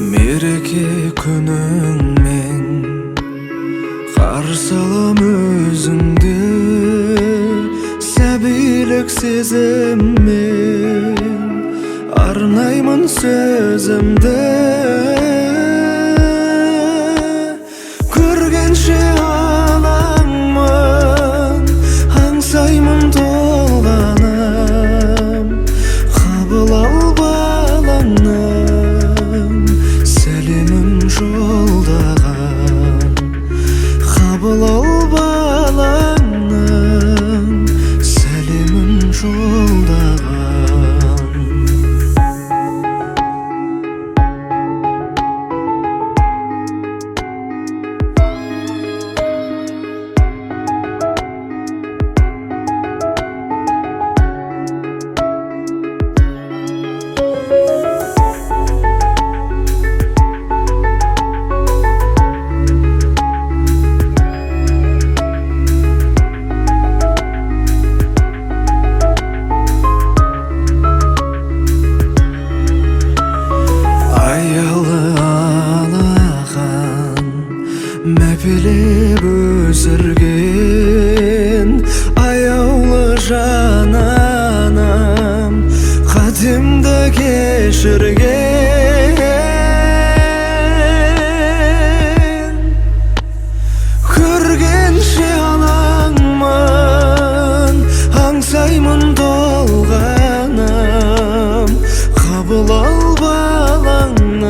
Мереке күніңмен қарсы алам өзіңді, сәбилік сезіммен арнаймын сөзімді. Көргенше алаңмын, аңсаймын толғанам, қабыл ал балаңнан сәлемін жолдаған. Қабыл ал балаңнан сәлемін жолдаған. Мәпелеп өсірген аяулы жан анам, қатемді кешірген. Көргенше алаңмын, аңсаймын толғанам, қабыл ал балаңнан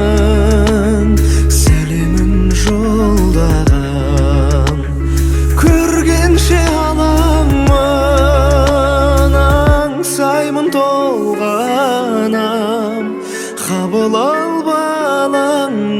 сәлемін жолдаған. Көргенше алаңмын, аңсаймын толғанам, қабыл ал балаңнан